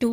2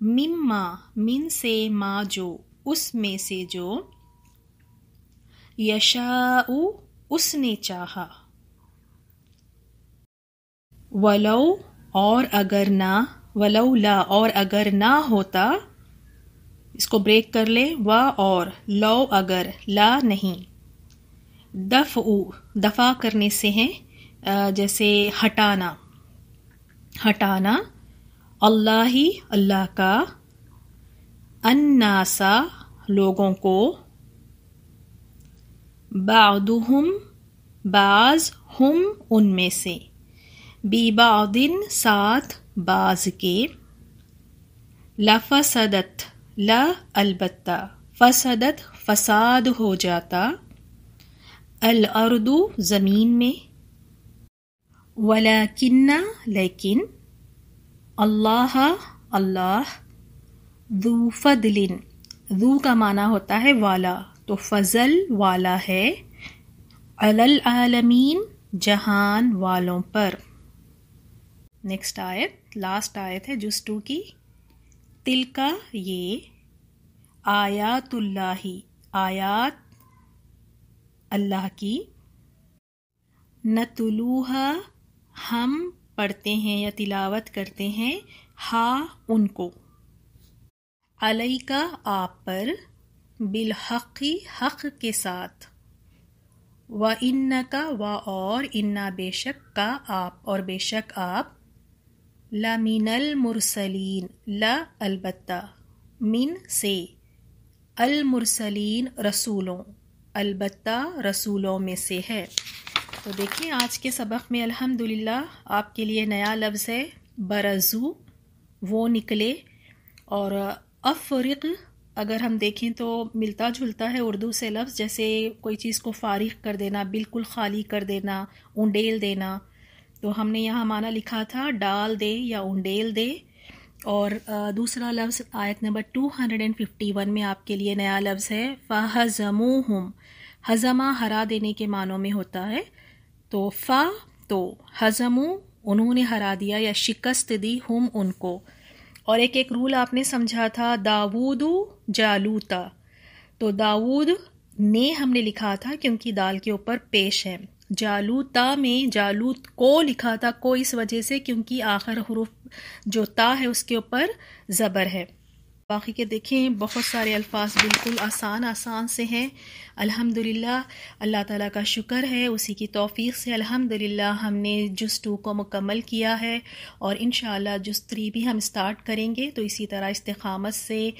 مما من سے ما جو اس میں سے جو یشاء اس نے چاہا ولو اور اگر نہ ولولا اور اگر نہ ہوتا اس کو بریک کر لے وا اور لو اگر لا نہیں دفع کرنے سے ہیں جیسے ہٹانا اللہ ہی اللہ کا الناسا لوگوں کو بعضهم بعض ہم ان میں سے ببعض ساتھ بعض کے لفسدت لا البتہ فسدت فساد ہو جاتا الارض زمین میں ولیکن لیکن اللہ ذو فضل ذو کا معنی ہوتا ہے والا تو فضل والا ہے علی العالمین جہان والوں پر. نیکسٹ آیت لاسٹ آیت ہے جز 2 کی. تلکا یہ آیات اللہ آیات اللہ کی نتلوہا ہم پڑھتے ہیں یا تلاوت کرتے ہیں ہاں ان کو علیکا آپ پر بالحق حق کے ساتھ وَإِنَّكَ اور انا بے شک کا آپ اور بے شک آپ لَمِنَ الْمُرْسَلِينَ لا البتہ من سے المرسلین رسولوں البتہ رسولوں میں سے ہے. تو دیکھیں آج کے سبق میں الحمدللہ آپ کے لیے نیا لفظ ہے برزو وہ نکلے اور افرق اگر ہم دیکھیں تو ملتا جلتا ہے اردو سے لفظ جیسے کوئی چیز کو فارغ کر دینا بالکل خالی کر دینا اونڈیل دینا. تو ہم نے یہاں معنی لکھا تھا ڈال دے یا اونڈیل دے. اور دوسرا لفظ آیت نمبر 251 میں آپ کے لیے نیا لفظ ہے فَهَزَمُوهُمْ ہزمہ ہرا دینے کے معنوں میں ہوتا ہے. تو تو ہزمو انہوں نے ہرا دیا یا شکست دی ہم ان کو. اور ایک رول آپ نے سمجھا تھا داود جالوتا تو داود نے ہم نے لکھا تھا کیونکہ دال کے اوپر پیش ہے. جالوتا میں جالوت کو لکھا تھا کو اس وجہ سے کیونکہ آخر حروف جو تا ہے اس کے اوپر زبر ہے. باقی کے دیکھیں بہت سارے الفاظ بالکل آسان سے ہیں. الحمدللہ اللہ تعالیٰ کا شکر ہے اسی کی توفیق سے الحمدللہ ہم نے جز 2 کو مکمل کیا ہے اور انشاءاللہ جز 3 بھی ہم سٹارٹ کریں گے. تو اسی طرح استقامت سے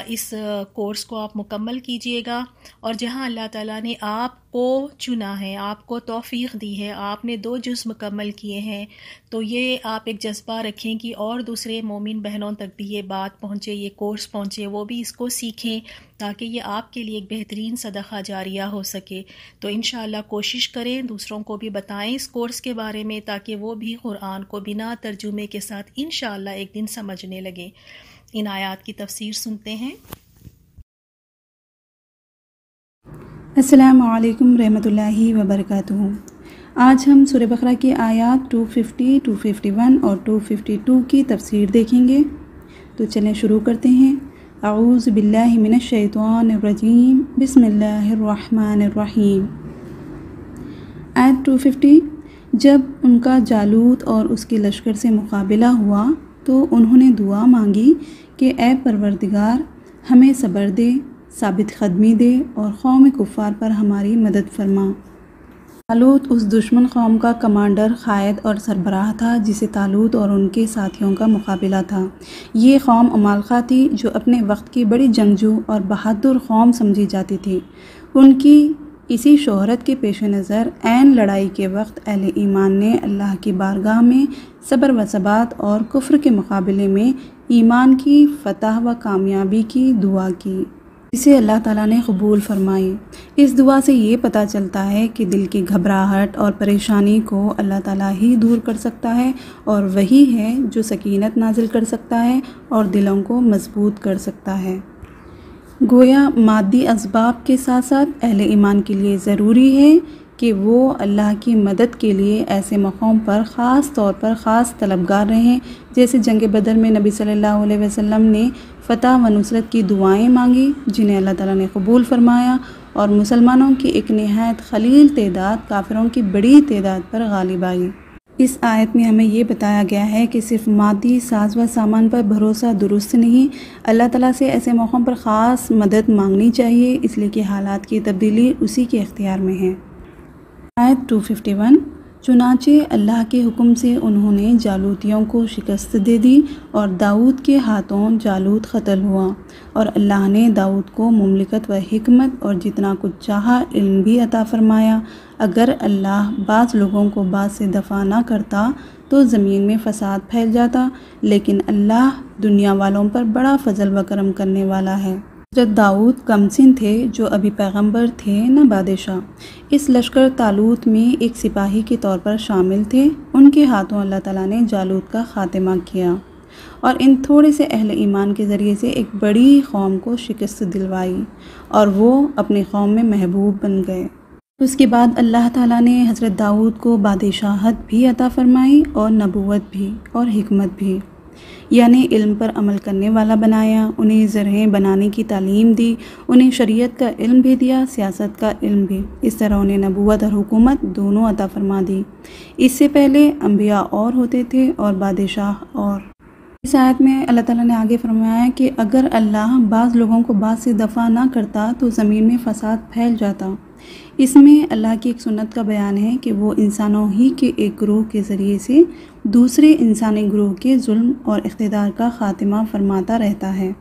اس کورس کو آپ مکمل کیجئے گا اور جہاں اللہ تعالیٰ نے آپ کو چنا ہے آپ کو توفیق دی ہے آپ نے 2 جز مکمل کیے ہیں تو یہ آپ ایک جذبہ رکھیں کہ اور دوسرے مومن بہنوں تک بھی یہ بات پہنچے یہ کورس پہنچے وہ بھی اس کو سیکھیں تاکہ یہ آپ کے لیے ایک بہترین صدقہ جاریہ ہو سکے. تو انشاءاللہ کوشش کریں دوسروں کو بھی بتائیں اس کورس کے بارے میں تاکہ وہ بھی قرآن کو بنا ترجمے کے ساتھ انشاءاللہ ایک دن سمجھنے لگیں. ان آیات کی تفسیر سنتے ہیں. السلام علیکم رحمۃ اللہ وبرکاتہ. آج ہم سورہ بقرہ کی آیات 250, 251 اور 252 کی تفسیر دیکھیں گے. تو چلیں شروع کرتے ہیں. اعوذ باللہ من الشیطان الرجیم بسم اللہ الرحمن الرحیم. آیت 250. جب ان کا جالوت اور اس کے لشکر سے مقابلہ ہوا تو انہوں نے دعا مانگی کہ اے پروردگار ہمیں صبر دے ثابت قدمی دے اور قوم کفار پر ہماری مدد فرما. طالوت اس دشمن قوم کا کمانڈر قائد اور سربراہ تھا جسے طالوت اور ان کے ساتھیوں کا مقابلہ تھا. یہ قوم عمالقہ تھی جو اپنے وقت کی بڑی جنگجو اور بہادر قوم سمجھی جاتی تھی. ان کی اسی شہرت کے پیش نظر عین لڑائی کے وقت اہل ایمان نے اللہ کی بارگاہ میں صبر و ثبات اور کفر کے مقابلے میں ایمان کی فتح و کامیابی کی دعا کی جسے اللہ تعالیٰ نے قبول فرمائی. اس دعا سے یہ پتہ چلتا ہے کہ دل کی گھبراہٹ اور پریشانی کو اللہ تعالیٰ ہی دور کر سکتا ہے اور وہی ہے جو سکینت نازل کر سکتا ہے اور دلوں کو مضبوط کر سکتا ہے. گویا مادی اسباب کے ساتھ ساتھ اہل ایمان کے لیے ضروری ہے کہ وہ اللہ کی مدد کے لیے ایسے مقام پر خاص طور پر خاص طلبگار رہیں، جیسے جنگ بدر میں نبی صلی اللہ علیہ وسلم نے فتح و نصرت کی دعائیں مانگی جنہیں اللہ تعالیٰ نے قبول فرمایا، اور مسلمانوں کی ایک نہایت قلیل تعداد کافروں کی بڑی تعداد پر غالب آئی۔ اس آیت میں ہمیں یہ بتایا گیا ہے کہ صرف مادی ساز و سامان پر بھروسہ درست نہیں، اللہ تعالیٰ سے ایسے موقعوں پر خاص مدد مانگنی چاہیے، اس لیے کہ حالات کی تبدیلی اسی کے اختیار میں ہے۔ آیت 251، چنانچہ اللہ کے حکم سے انہوں نے جالوتیوں کو شکست دے دی اور داؤد کے ہاتھوں جالوت قتل ہوا، اور اللہ نے داؤد کو مملکت و حکمت اور جتنا کچھ چاہا علم بھی عطا فرمایا۔ اگر اللہ بعض لوگوں کو بعض سے دفع نہ کرتا تو زمین میں فساد پھیل جاتا، لیکن اللہ دنیا والوں پر بڑا فضل و کرم کرنے والا ہے۔ حضرت داؤد کم سن تھے جو ابھی پیغمبر تھے نہ بادشاہ۔ اس لشکر طالوت میں ایک سپاہی کے طور پر شامل تھے۔ ان کے ہاتھوں اللہ تعالیٰ نے جالوت کا خاتمہ کیا اور ان تھوڑے سے اہل ایمان کے ذریعے سے ایک بڑی قوم کو شکست دلوائی، اور وہ اپنی قوم میں محبوب بن گئے۔ اس کے بعد اللہ تعالیٰ نے حضرت داؤد کو بادشاہت بھی عطا فرمائی اور نبوت بھی اور حکمت بھی، یعنی علم پر عمل کرنے والا بنایا، انہیں زرعیں بنانے کی تعلیم دی، انہیں شریعت کا علم بھی دیا، سیاست کا علم بھی۔ اس طرح انہیں نبوت اور حکومت دونوں عطا فرما دی۔ اس سے پہلے انبیاء اور ہوتے تھے اور بادشاہ اور۔ اس آیت میں اللہ تعالیٰ نے آگے فرمایا کہ اگر اللہ بعض لوگوں کو بعض سے دفع نہ کرتا تو زمین میں فساد پھیل جاتا۔ اس میں اللہ کی ایک سنت کا بیان ہے کہ وہ انسانوں ہی کے ایک گروہ کے ذریعے سے دوسرے انسانی گروہ کے ظلم اور اقتدار کا خاتمہ فرماتا رہتا ہے۔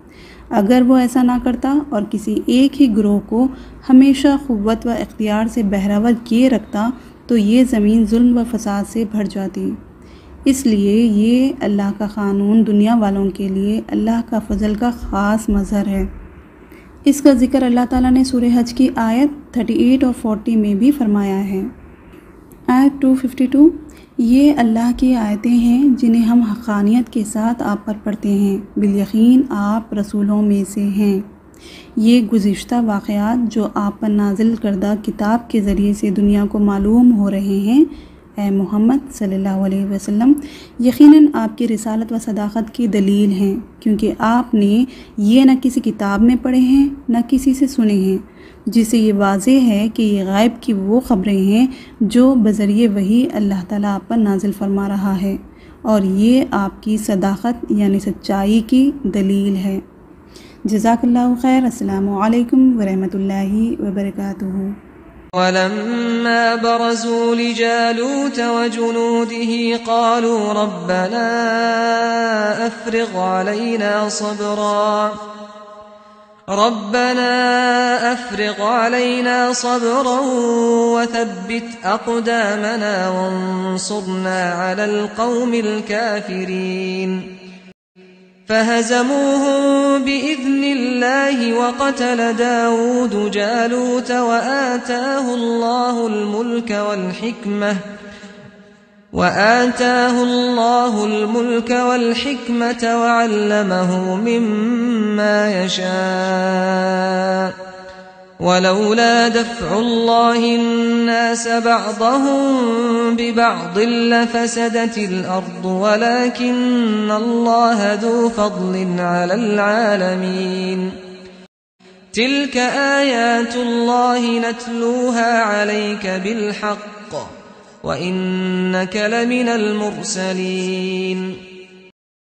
اگر وہ ایسا نہ کرتا اور کسی ایک ہی گروہ کو ہمیشہ قوت و اختیار سے بہرور کیے رکھتا تو یہ زمین ظلم و فساد سے بھر جاتی۔ اس لیے یہ اللہ کا قانون دنیا والوں کے لیے اللہ کا فضل کا خاص مظہر ہے۔ اس کا ذکر اللہ تعالیٰ نے سورہ حج کی آیت 38 اور 40 میں بھی فرمایا ہے۔ آیت 252، یہ اللہ کی آیتیں ہیں جنہیں ہم حقانیت کے ساتھ آپ پر پڑھتے ہیں، بالیقین آپ رسولوں میں سے ہیں۔ یہ گزشتہ واقعات جو آپ پر نازل کردہ کتاب کے ذریعے سے دنیا کو معلوم ہو رہے ہیں، اے محمد صلی اللہ علیہ وسلم، یقیناً آپ کی رسالت و صداقت کی دلیل ہیں، کیونکہ آپ نے یہ نہ کسی کتاب میں پڑھے ہیں نہ کسی سے سنے ہیں، جس سے یہ واضح ہے کہ یہ غیب کی وہ خبریں ہیں جو بذریعہ وحی اللہ تعالیٰ آپ پر نازل فرما رہا ہے، اور یہ آپ کی صداقت یعنی سچائی کی دلیل ہے۔ جزاک اللہ خیر۔ السلام علیکم ورحمۃ اللہ وبرکاتہ۔ ولما برزوا لجالوت وجنوده قالوا ربنا أفرغ علينا صبرا وثبت أقدامنا وانصرنا على القوم الكافرين فهزموهم بإذن الله وقتل داود جالوت وآتاه الله الملك والحكمة وعلمه مما يشاء ولولا دفع الله الناس بعضهم ببعض لفسدت الأرض ولكن الله ذو فضل على العالمين تلك آيات الله نتلوها عليك بالحق وإنك لمن المرسلين